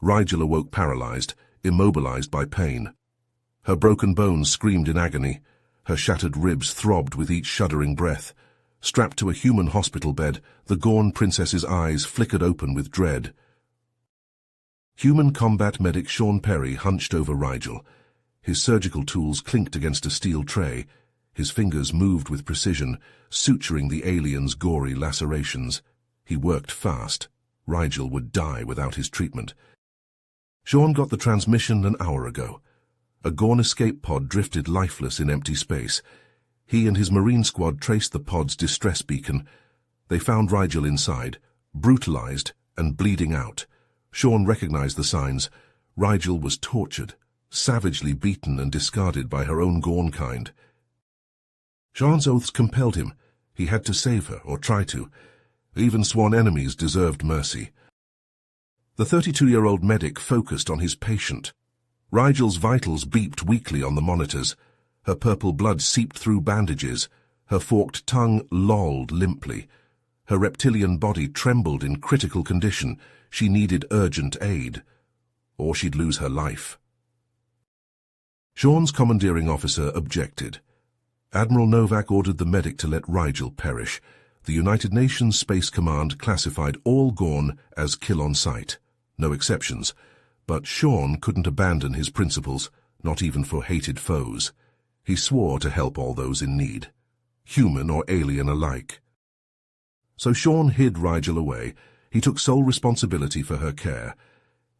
Rigel awoke paralyzed, immobilized by pain. Her broken bones screamed in agony. Her shattered ribs throbbed with each shuddering breath. Strapped to a human hospital bed, the Gorn princess's eyes flickered open with dread. Human combat medic Sean Perry hunched over Rigel. His surgical tools clinked against a steel tray. His fingers moved with precision, suturing the alien's gory lacerations. He worked fast. Rigel would die without his treatment. Sean got the transmission an hour ago. A Gorn escape pod drifted lifeless in empty space. He and his Marine squad traced the pod's distress beacon. They found Rigel inside, brutalized and bleeding out. Sean recognized the signs. Rigel was tortured, savagely beaten and discarded by her own Gorn kind. Sean's oaths compelled him. He had to save her, or try to. Even sworn enemies deserved mercy. The 32-year-old medic focused on his patient. Rigel's vitals beeped weakly on the monitors. Her purple blood seeped through bandages. Her forked tongue lolled limply. Her reptilian body trembled in critical condition. She needed urgent aid, or she'd lose her life. Sean's commandeering officer objected. Admiral Novak ordered the medic to let Rigel perish. The United Nations Space Command classified all Gorn as kill on sight. No exceptions. But Sean couldn't abandon his principles, not even for hated foes. He swore to help all those in need, human or alien alike. So Sean hid Rigel away. He took sole responsibility for her care.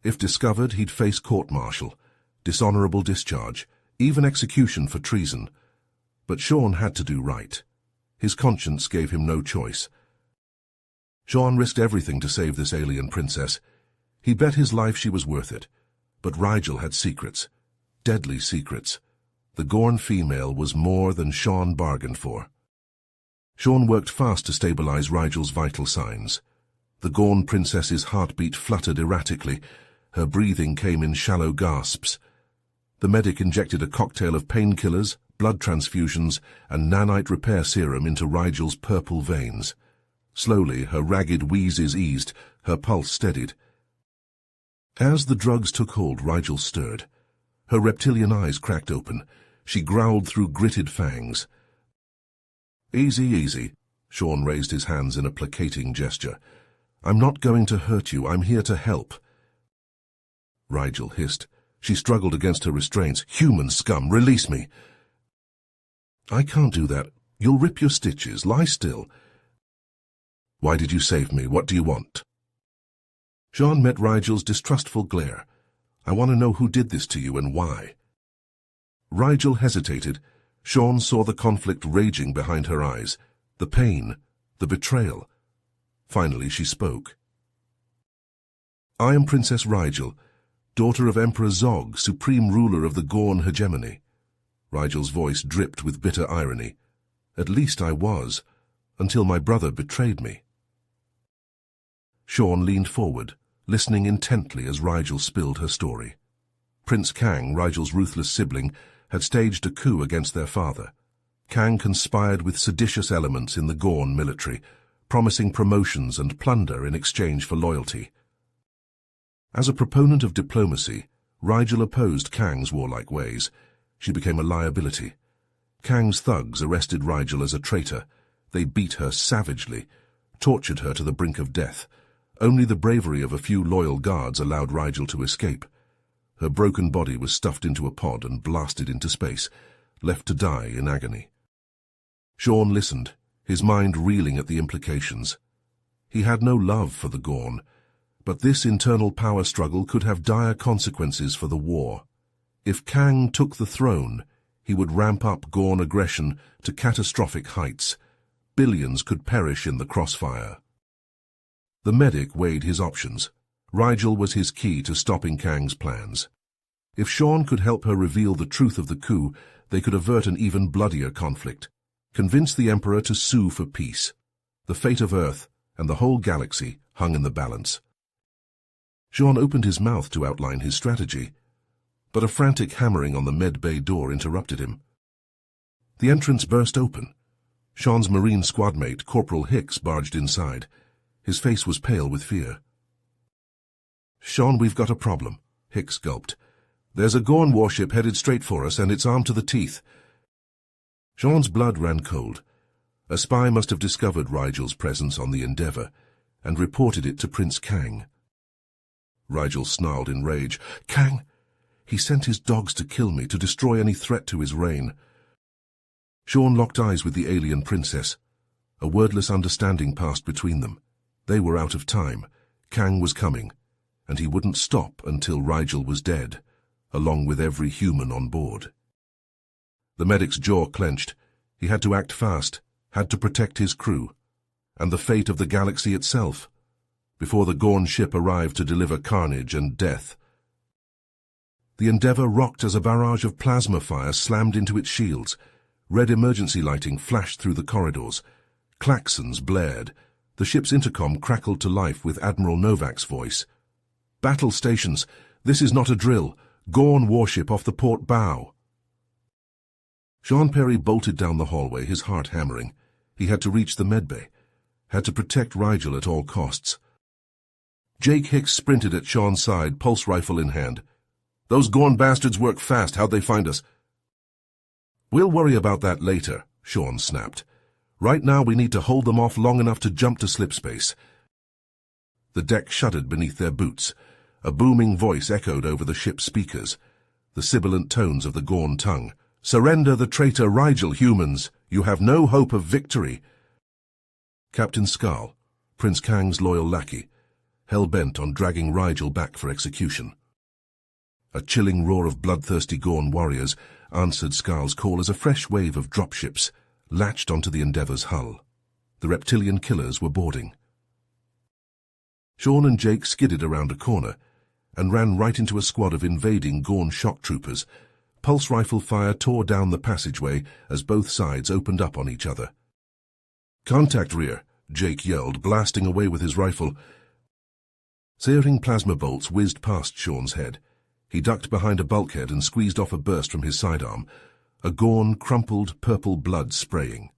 If discovered, he'd face court-martial, dishonorable discharge, even execution for treason. But Sean had to do right. His conscience gave him no choice. Sean risked everything to save this alien princess. He bet his life she was worth it. But Rigel had secrets, deadly secrets. The Gorn female was more than Sean bargained for. Sean worked fast to stabilize Rigel's vital signs. The Gorn princess's heartbeat fluttered erratically. Her breathing came in shallow gasps. The medic injected a cocktail of painkillers, blood transfusions, and nanite repair serum into Rigel's purple veins. Slowly, her ragged wheezes eased, her pulse steadied. As the drugs took hold, Rigel stirred. Her reptilian eyes cracked open. She growled through gritted fangs. "Easy, easy." Sean raised his hands in a placating gesture. "I'm not going to hurt you. I'm here to help." Rigel hissed. She struggled against her restraints. "Human scum, release me." "I can't do that. You'll rip your stitches. Lie still." "Why did you save me? What do you want?" Sean met Rigel's distrustful glare. "I want to know who did this to you and why." Rigel hesitated. Sean saw the conflict raging behind her eyes, the pain, the betrayal. Finally she spoke. "I am Princess Rigel, daughter of Emperor Zog, supreme ruler of the Gorn hegemony." Rigel's voice dripped with bitter irony. "At least I was, until my brother betrayed me." Sean leaned forward, listening intently as Rigel spilled her story. Prince Kang, Rigel's ruthless sibling, had staged a coup against their father. Kang conspired with seditious elements in the Gorn military, promising promotions and plunder in exchange for loyalty. As a proponent of diplomacy, Rigel opposed Kang's warlike ways. She became a liability. Kang's thugs arrested Rigel as a traitor. They beat her savagely, tortured her to the brink of death. Only the bravery of a few loyal guards allowed Rigel to escape. Her broken body was stuffed into a pod and blasted into space, left to die in agony. Sean listened, his mind reeling at the implications. He had no love for the Gorn, but this internal power struggle could have dire consequences for the war. If Kang took the throne, he would ramp up Gorn aggression to catastrophic heights. Billions could perish in the crossfire. The medic weighed his options. Rigel was his key to stopping Kang's plans. If Sean could help her reveal the truth of the coup, they could avert an even bloodier conflict, convince the Emperor to sue for peace. The fate of Earth and the whole galaxy hung in the balance. Sean opened his mouth to outline his strategy, but a frantic hammering on the med bay door interrupted him. The entrance burst open. Sean's Marine squadmate, Corporal Hicks, barged inside. His face was pale with fear. Sean, we've got a problem, Hicks gulped. There's a Gorn warship headed straight for us, and it's armed to the teeth. Sean's blood ran cold. A spy must have discovered Rigel's presence on the Endeavour and reported it to Prince Kang. Rigel snarled in rage. Kang! He sent his dogs to kill me, to destroy any threat to his reign. Sean locked eyes with the alien princess. A wordless understanding passed between them. They were out of time. Kang was coming, and he wouldn't stop until Rigel was dead, along with every human on board. The medic's jaw clenched. He had to act fast, had to protect his crew, and the fate of the galaxy itself, before the Gorn ship arrived to deliver carnage and death. The Endeavour rocked as a barrage of plasma fire slammed into its shields. Red emergency lighting flashed through the corridors. Klaxons blared. The ship's intercom crackled to life with Admiral Novak's voice. "Battle stations, this is not a drill. Gorn warship off the port bow." Sean Perry bolted down the hallway, his heart hammering. He had to reach the medbay, had to protect Rigel at all costs. Jake Hicks sprinted at Sean's side, pulse rifle in hand. "Those Gorn bastards work fast. How'd they find us?" "We'll worry about that later," Sean snapped. "Right now we need to hold them off long enough to jump to slipspace." The deck shuddered beneath their boots. A booming voice echoed over the ship's speakers, the sibilant tones of the Gorn tongue. "Surrender the traitor Rigel, humans. You have no hope of victory." Captain Scarl, Prince Kang's loyal lackey, hell-bent on dragging Rigel back for execution. A chilling roar of bloodthirsty Gorn warriors answered Scarl's call as a fresh wave of dropships latched onto the Endeavour's hull. The reptilian killers were boarding. Sean and Jake skidded around a corner and ran right into a squad of invading Gorn shock troopers. Pulse rifle fire tore down the passageway as both sides opened up on each other. "Contact rear," Jake yelled, blasting away with his rifle. Searing plasma bolts whizzed past Sean's head. He ducked behind a bulkhead and squeezed off a burst from his sidearm, a Gorn, crumpled purple blood spraying.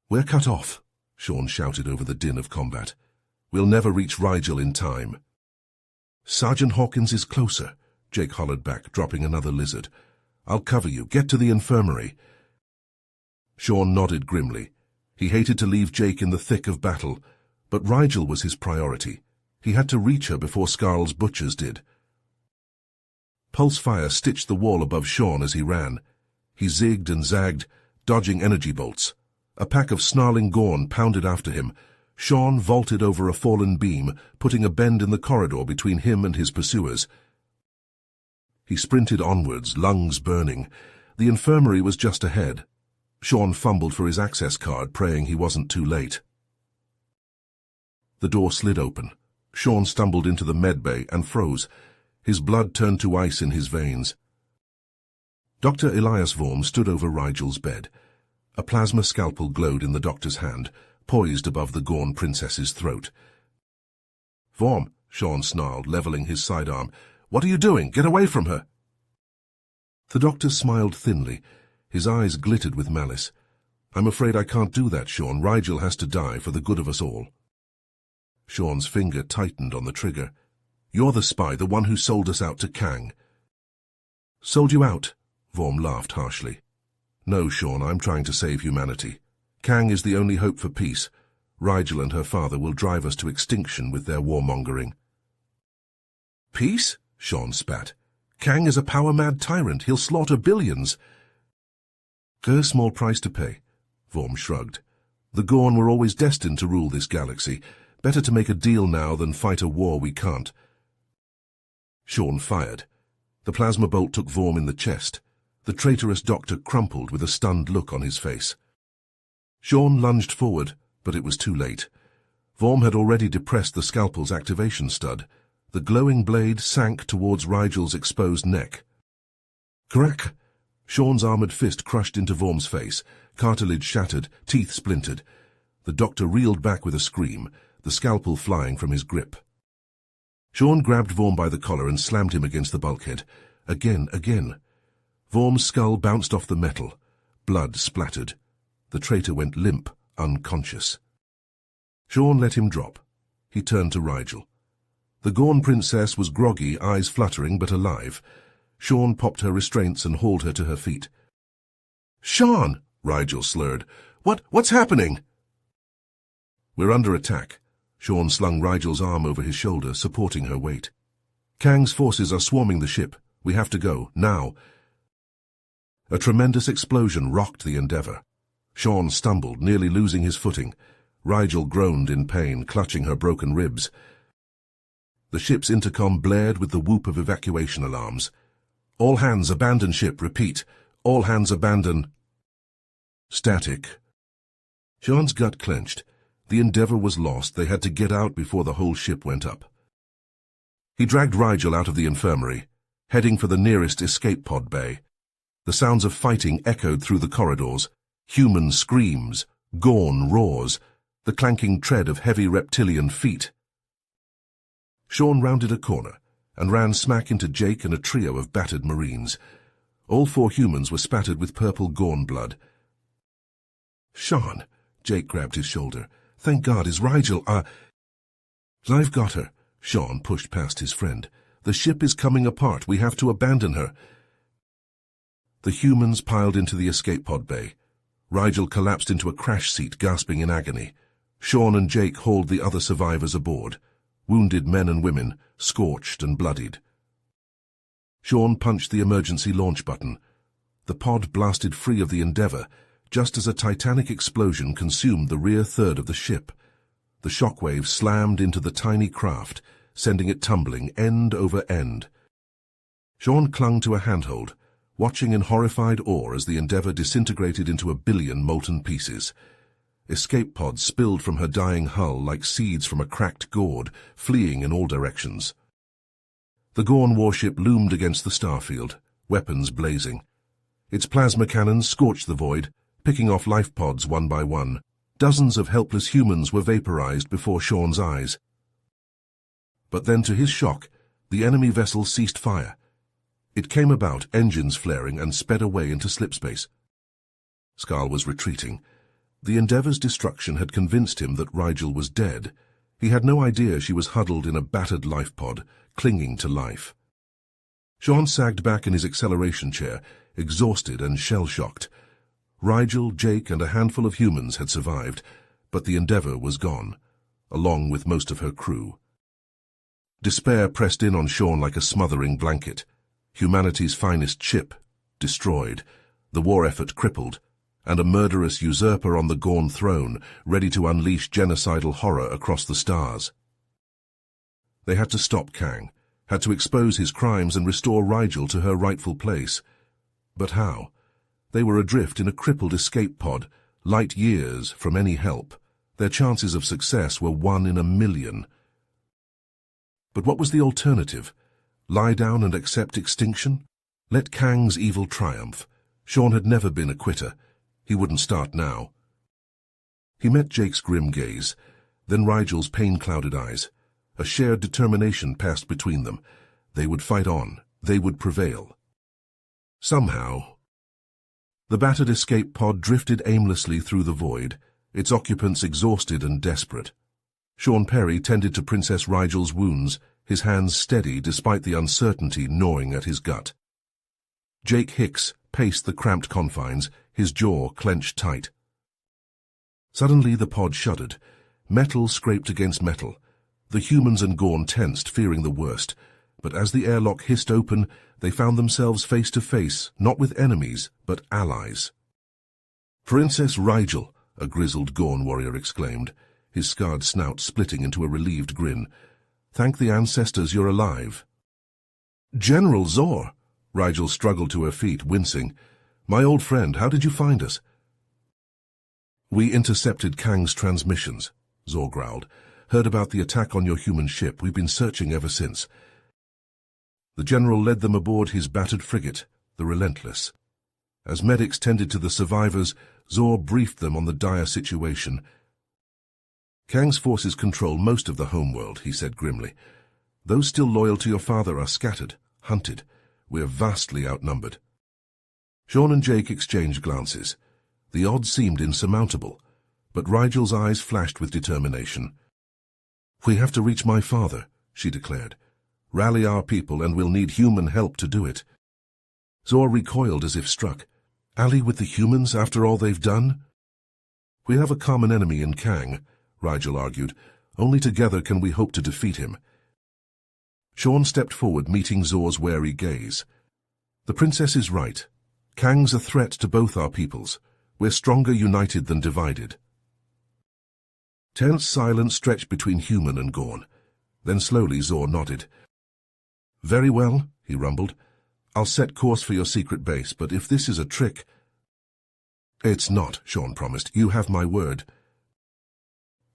"We're cut off," Sean shouted over the din of combat. "We'll never reach Rigel in time." "Sergeant Hawkins is closer," Jake hollered back, dropping another lizard. "I'll cover you. Get to the infirmary." Sean nodded grimly. He hated to leave Jake in the thick of battle, but Rigel was his priority. He had to reach her before Scarl's butchers did. Pulse fire stitched the wall above Sean as he ran. He zigged and zagged, dodging energy bolts. A pack of snarling Gorn pounded after him. Sean vaulted over a fallen beam, putting a bend in the corridor between him and his pursuers. He sprinted onwards, lungs burning. The infirmary was just ahead. Sean fumbled for his access card, praying he wasn't too late. The door slid open. Sean stumbled into the medbay and froze. His blood turned to ice in his veins. Dr. Elias Vorm stood over Rigel's bed. A plasma scalpel glowed in the doctor's hand, poised above the Gorn princess's throat. "Vorm," Sean snarled, leveling his sidearm. "What are you doing? Get away from her!" The doctor smiled thinly. His eyes glittered with malice. "I'm afraid I can't do that, Sean. Rigel has to die for the good of us all." Sean's finger tightened on the trigger. "You're the spy, the one who sold us out to Kang." "Sold you out?" Vorm laughed harshly. "No, Sean, I'm trying to save humanity. Kang is the only hope for peace. Rigel and her father will drive us to extinction with their warmongering." "Peace?" Sean spat. "Kang is a power-mad tyrant. He'll slaughter billions." "A small price to pay," Vorm shrugged. "The Gorn were always destined to rule this galaxy. Better to make a deal now than fight a war we can't." Sean fired. The plasma bolt took Vorm in the chest. The traitorous doctor crumpled with a stunned look on his face. Sean lunged forward, but it was too late. Vorm had already depressed the scalpel's activation stud. The glowing blade sank towards Rigel's exposed neck. Crack! Sean's armored fist crushed into Vorm's face. Cartilage shattered, teeth splintered. The doctor reeled back with a scream, the scalpel flying from his grip. Sean grabbed Vorm by the collar and slammed him against the bulkhead. Again. Vorm's skull bounced off the metal. Blood splattered. The traitor went limp, unconscious. Sean let him drop. He turned to Rigel. The Gorn princess was groggy, eyes fluttering but alive. Sean popped her restraints and hauled her to her feet. "Sean!" Rigel slurred. What's happening?" "We're under attack." Sean slung Rigel's arm over his shoulder, supporting her weight. "Kang's forces are swarming the ship. We have to go, now." A tremendous explosion rocked the Endeavour. Sean stumbled, nearly losing his footing. Rigel groaned in pain, clutching her broken ribs. The ship's intercom blared with the whoop of evacuation alarms. "All hands abandon ship, repeat. All hands abandon." Static. Sean's gut clenched. The Endeavour was lost. They had to get out before the whole ship went up. He dragged Rigel out of the infirmary, heading for the nearest escape pod bay. The sounds of fighting echoed through the corridors. Human screams, Gorn roars, the clanking tread of heavy reptilian feet. Sean rounded a corner and ran smack into Jake and a trio of battered Marines. All 4 humans were spattered with purple Gorn blood. "Sean," Jake grabbed his shoulder. "Thank God, is Rigel, I've got her." Sean pushed past his friend. "The ship is coming apart. We have to abandon her." The humans piled into the escape pod bay. Rigel collapsed into a crash seat, gasping in agony. Sean and Jake hauled the other survivors aboard. Wounded men and women, scorched and bloodied. Sean punched the emergency launch button. The pod blasted free of the Endeavour, just as a titanic explosion consumed the rear third of the ship. The shockwave slammed into the tiny craft, sending it tumbling end over end. Sean clung to a handhold, watching in horrified awe as the Endeavour disintegrated into a billion molten pieces. Escape pods spilled from her dying hull like seeds from a cracked gourd, fleeing in all directions. The Gorn warship loomed against the starfield, weapons blazing. Its plasma cannons scorched the void, picking off life pods one by one. Dozens of helpless humans were vaporized before Sean's eyes. But then, to his shock, the enemy vessel ceased fire. It came about, engines flaring, and sped away into slipspace. Skal was retreating. The Endeavour's destruction had convinced him that Rigel was dead. He had no idea she was huddled in a battered life pod, clinging to life. Sean sagged back in his acceleration chair, exhausted and shell-shocked. Rigel, Jake, and a handful of humans had survived, but the Endeavour was gone, along with most of her crew. Despair pressed in on Sean like a smothering blanket. Humanity's finest ship, destroyed, the war effort crippled, and a murderous usurper on the Gorn throne, ready to unleash genocidal horror across the stars. They had to stop Kang, had to expose his crimes and restore Rigel to her rightful place. But how? They were adrift in a crippled escape pod, light years from any help. Their chances of success were 1 in a million. But what was the alternative? Lie down and accept extinction? Let Kang's evil triumph. Sean had never been a quitter. He wouldn't start now. He met Jake's grim gaze, then Rigel's pain-clouded eyes. A shared determination passed between them. They would fight on. They would prevail. Somehow. The battered escape pod drifted aimlessly through the void, its occupants exhausted and desperate. Sean Perry tended to Princess Rigel's wounds, his hands steady despite the uncertainty gnawing at his gut. Jake Hicks paced the cramped confines, his jaw clenched tight. Suddenly the pod shuddered. Metal scraped against metal. The humans and Gorn tensed, fearing the worst. But as the airlock hissed open, they found themselves face to face, not with enemies, but allies. "Princess Rigel," a grizzled Gorn warrior exclaimed, his scarred snout splitting into a relieved grin. "Thank the ancestors you're alive." "General Zor!" Rigel struggled to her feet, wincing. "My old friend, how did you find us?" "We intercepted Kang's transmissions," Zor growled. "Heard about the attack on your human ship. We've been searching ever since." The general led them aboard his battered frigate, the Relentless. As medics tended to the survivors, Zor briefed them on the dire situation. "Kang's forces control most of the homeworld," he said grimly. "Those still loyal to your father are scattered, hunted. We're vastly outnumbered." Sean and Jake exchanged glances. The odds seemed insurmountable, but Rigel's eyes flashed with determination. "We have to reach my father," she declared. "Rally our people and we'll need human help to do it." Zor recoiled as if struck. "Ally with the humans after all they've done?" "We have a common enemy in Kang," Rigel argued. "Only together can we hope to defeat him." Sean stepped forward, meeting Zor's wary gaze. "The princess is right. Kang's a threat to both our peoples. We're stronger united than divided." Tense silence stretched between human and Gorn. Then slowly Zor nodded. "Very well," he rumbled. "I'll set course for your secret base, but if this is a trick—" "It's not," Sean promised. "You have my word."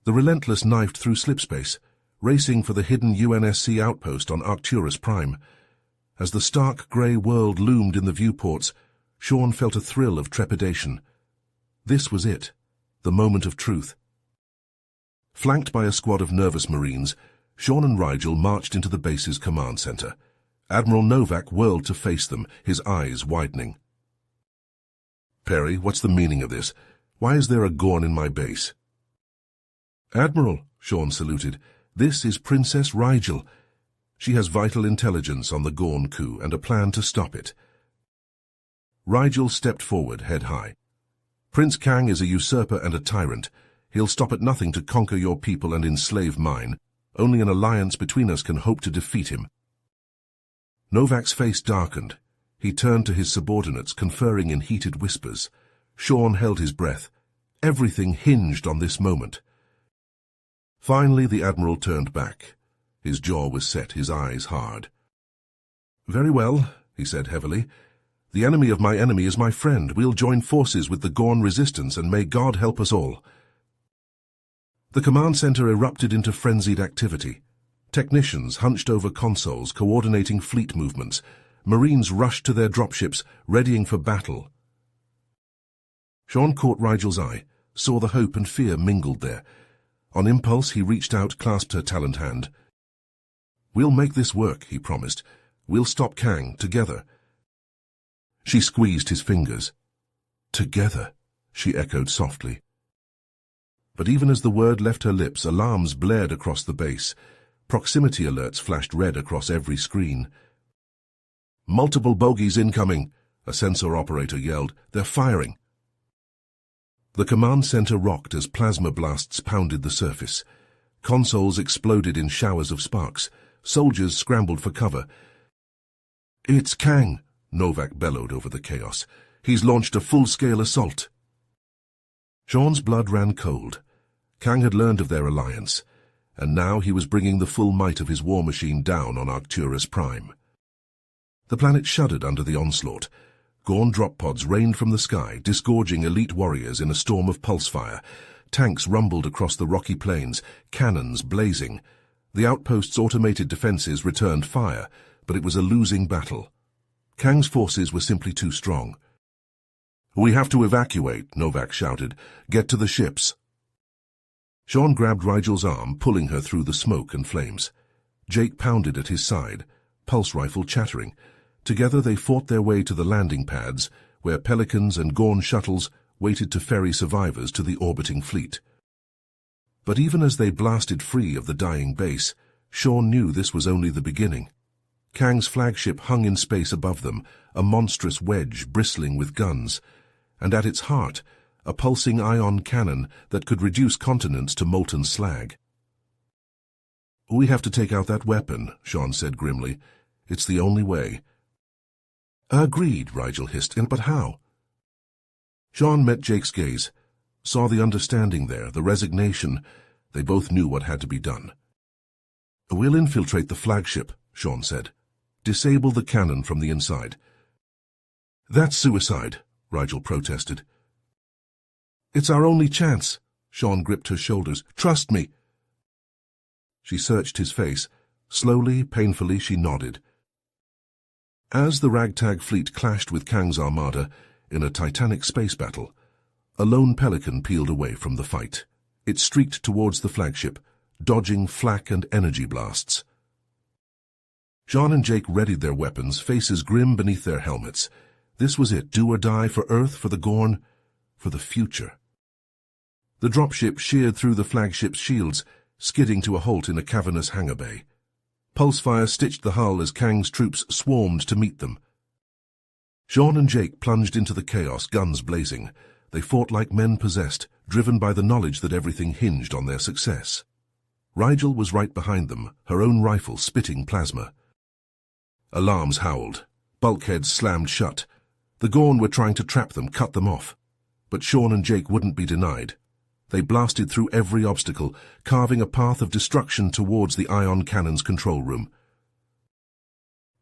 The Relentless knifed through slipspace, racing for the hidden UNSC outpost on Arcturus Prime. As the stark grey world loomed in the viewports, Sean felt a thrill of trepidation. This was it, the moment of truth. Flanked by a squad of nervous Marines, Sean and Rigel marched into the base's command center. Admiral Novak whirled to face them, his eyes widening. "Perry, what's the meaning of this? Why is there a Gorn in my base?" "Admiral," Sean saluted, "this is Princess Rigel. She has vital intelligence on the Gorn coup and a plan to stop it." Rigel stepped forward, head high. "Prince Kang is a usurper and a tyrant. He'll stop at nothing to conquer your people and enslave mine. Only an alliance between us can hope to defeat him." Novak's face darkened. He turned to his subordinates, conferring in heated whispers. Sean held his breath. Everything hinged on this moment. Finally, the Admiral turned back. His jaw was set, his eyes hard. "Very well," he said heavily. "The enemy of my enemy is my friend. We'll join forces with the Gorn resistance, and may God help us all." The command center erupted into frenzied activity. Technicians hunched over consoles, coordinating fleet movements. Marines rushed to their dropships, readying for battle. Sean caught Rigel's eye, saw the hope and fear mingled there. On impulse, he reached out, clasped her taloned hand. "We'll make this work," he promised. "We'll stop Kang, together." She squeezed his fingers. "Together," she echoed softly. But even as the word left her lips, alarms blared across the base. Proximity alerts flashed red across every screen. "Multiple bogies incoming," a sensor operator yelled. "They're firing." The command center rocked as plasma blasts pounded the surface. Consoles exploded in showers of sparks. Soldiers scrambled for cover. "It's Kang," Novak bellowed over the chaos. "He's launched a full-scale assault." Sean's blood ran cold. Kang had learned of their alliance, and now he was bringing the full might of his war machine down on Arcturus Prime. The planet shuddered under the onslaught. Gorn drop pods rained from the sky, disgorging elite warriors in a storm of pulse fire. Tanks rumbled across the rocky plains, cannons blazing. The outpost's automated defenses returned fire, but it was a losing battle. Kang's forces were simply too strong. "We have to evacuate," Novak shouted. "Get to the ships." Sean grabbed Rigel's arm, pulling her through the smoke and flames. Jake pounded at his side, pulse rifle chattering. Together they fought their way to the landing pads, where Pelicans and Gorn shuttles waited to ferry survivors to the orbiting fleet. But even as they blasted free of the dying base, Sean knew this was only the beginning. Kang's flagship hung in space above them, a monstrous wedge bristling with guns, and at its heart, a pulsing ion cannon that could reduce continents to molten slag. "We have to take out that weapon," Sean said grimly. "It's the only way." "Agreed," Rigel hissed. "But how?" Sean met Jake's gaze, saw the understanding there, the resignation. They both knew what had to be done. "We'll infiltrate the flagship," Sean said. "Disable the cannon from the inside." "That's suicide," Rigel protested. "It's our only chance." Sean gripped her shoulders. "Trust me." She searched his face. Slowly, painfully, she nodded. As the ragtag fleet clashed with Kang's armada in a titanic space battle, a lone Pelican peeled away from the fight. It streaked towards the flagship, dodging flak and energy blasts. Sean and Jake readied their weapons, faces grim beneath their helmets. This was it, do or die, for Earth, for the Gorn, for the future. The dropship sheared through the flagship's shields, skidding to a halt in a cavernous hangar bay. Pulse fire stitched the hull as Kang's troops swarmed to meet them. Sean and Jake plunged into the chaos, guns blazing. They fought like men possessed, driven by the knowledge that everything hinged on their success. Rigel was right behind them, her own rifle spitting plasma. Alarms howled. Bulkheads slammed shut. The Gorn were trying to trap them, cut them off. But Sean and Jake wouldn't be denied. They blasted through every obstacle, carving a path of destruction towards the ion cannon's control room.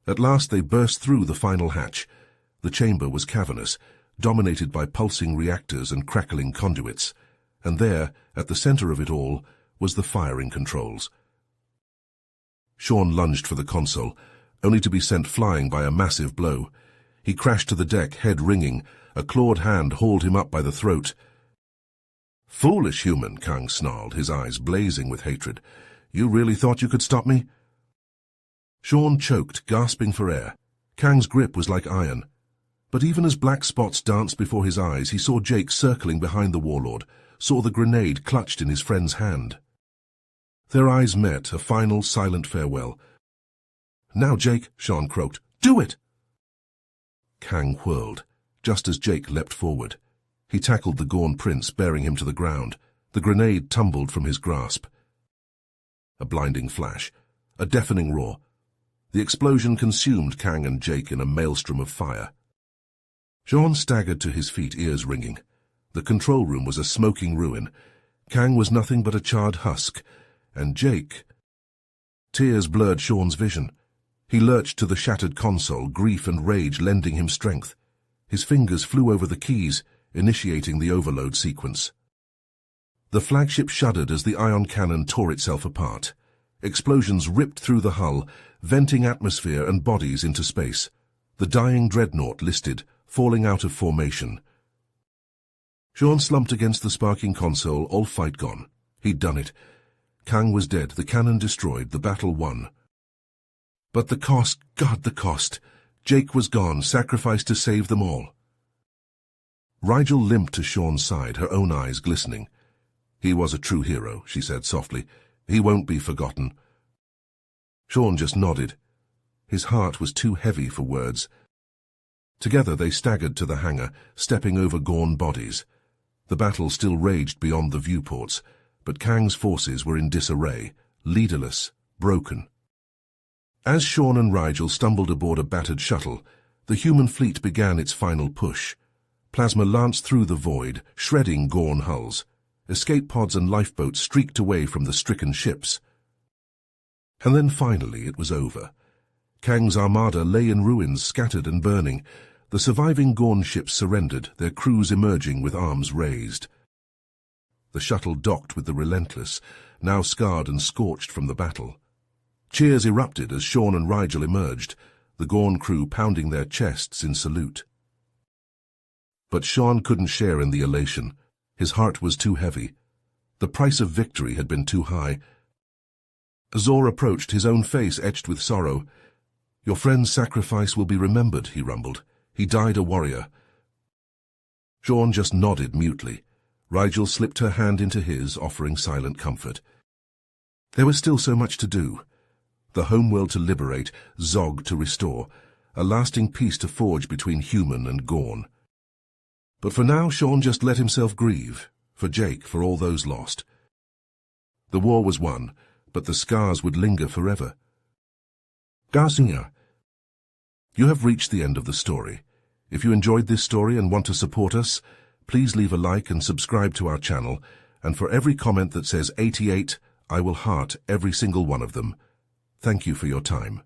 At last they burst through the final hatch. The chamber was cavernous, dominated by pulsing reactors and crackling conduits, and there, at the center of it all, was the firing controls. Sean lunged for the console, only to be sent flying by a massive blow. He crashed to the deck, head ringing. A clawed hand hauled him up by the throat. "Foolish human," Kang snarled, his eyes blazing with hatred. "You really thought you could stop me?" Sean choked, gasping for air. Kang's grip was like iron. But even as black spots danced before his eyes, he saw Jake circling behind the warlord, saw the grenade clutched in his friend's hand. Their eyes met, a final silent farewell. "Now, Jake," Sean croaked. "Do it!" Kang whirled, just as Jake leapt forward. He tackled the Gorn prince, bearing him to the ground. The grenade tumbled from his grasp. A blinding flash, a deafening roar. The explosion consumed Kang and Jake in a maelstrom of fire. Sean staggered to his feet, ears ringing. The control room was a smoking ruin. Kang was nothing but a charred husk, and Jake... Tears blurred Sean's vision. He lurched to the shattered console, grief and rage lending him strength. His fingers flew over the keys, initiating the overload sequence. The flagship shuddered as the ion cannon tore itself apart. Explosions ripped through the hull, venting atmosphere and bodies into space. The dying dreadnought listed, falling out of formation. Sean slumped against the sparking console, all fight gone. He'd done it. Kang was dead, the cannon destroyed, the battle won. But the cost, God, the cost. Jake was gone, sacrificed to save them all. Rigel limped to Sean's side, her own eyes glistening. "He was a true hero," she said softly. "He won't be forgotten." Sean just nodded. His heart was too heavy for words. Together they staggered to the hangar, stepping over Gorn bodies. The battle still raged beyond the viewports, but Kang's forces were in disarray, leaderless, broken. As Sean and Rigel stumbled aboard a battered shuttle, the human fleet began its final push. Plasma lanced through the void, shredding Gorn hulls. Escape pods and lifeboats streaked away from the stricken ships. And then finally it was over. Kang's armada lay in ruins, scattered and burning. The surviving Gorn ships surrendered, their crews emerging with arms raised. The shuttle docked with the Relentless, now scarred and scorched from the battle. Cheers erupted as Sean and Rigel emerged, the Gorn crew pounding their chests in salute. But Sean couldn't share in the elation. His heart was too heavy. The price of victory had been too high. Zor approached, his own face etched with sorrow. "Your friend's sacrifice will be remembered," he rumbled. "He died a warrior." Sean just nodded mutely. Rigel slipped her hand into his, offering silent comfort. There was still so much to do. The homeworld to liberate, Zog to restore, a lasting peace to forge between human and Gorn. But for now, Sean just let himself grieve, for Jake, for all those lost. The war was won, but the scars would linger forever. Garcia, you have reached the end of the story. If you enjoyed this story and want to support us, please leave a like and subscribe to our channel, and for every comment that says 88, I will heart every single one of them. Thank you for your time.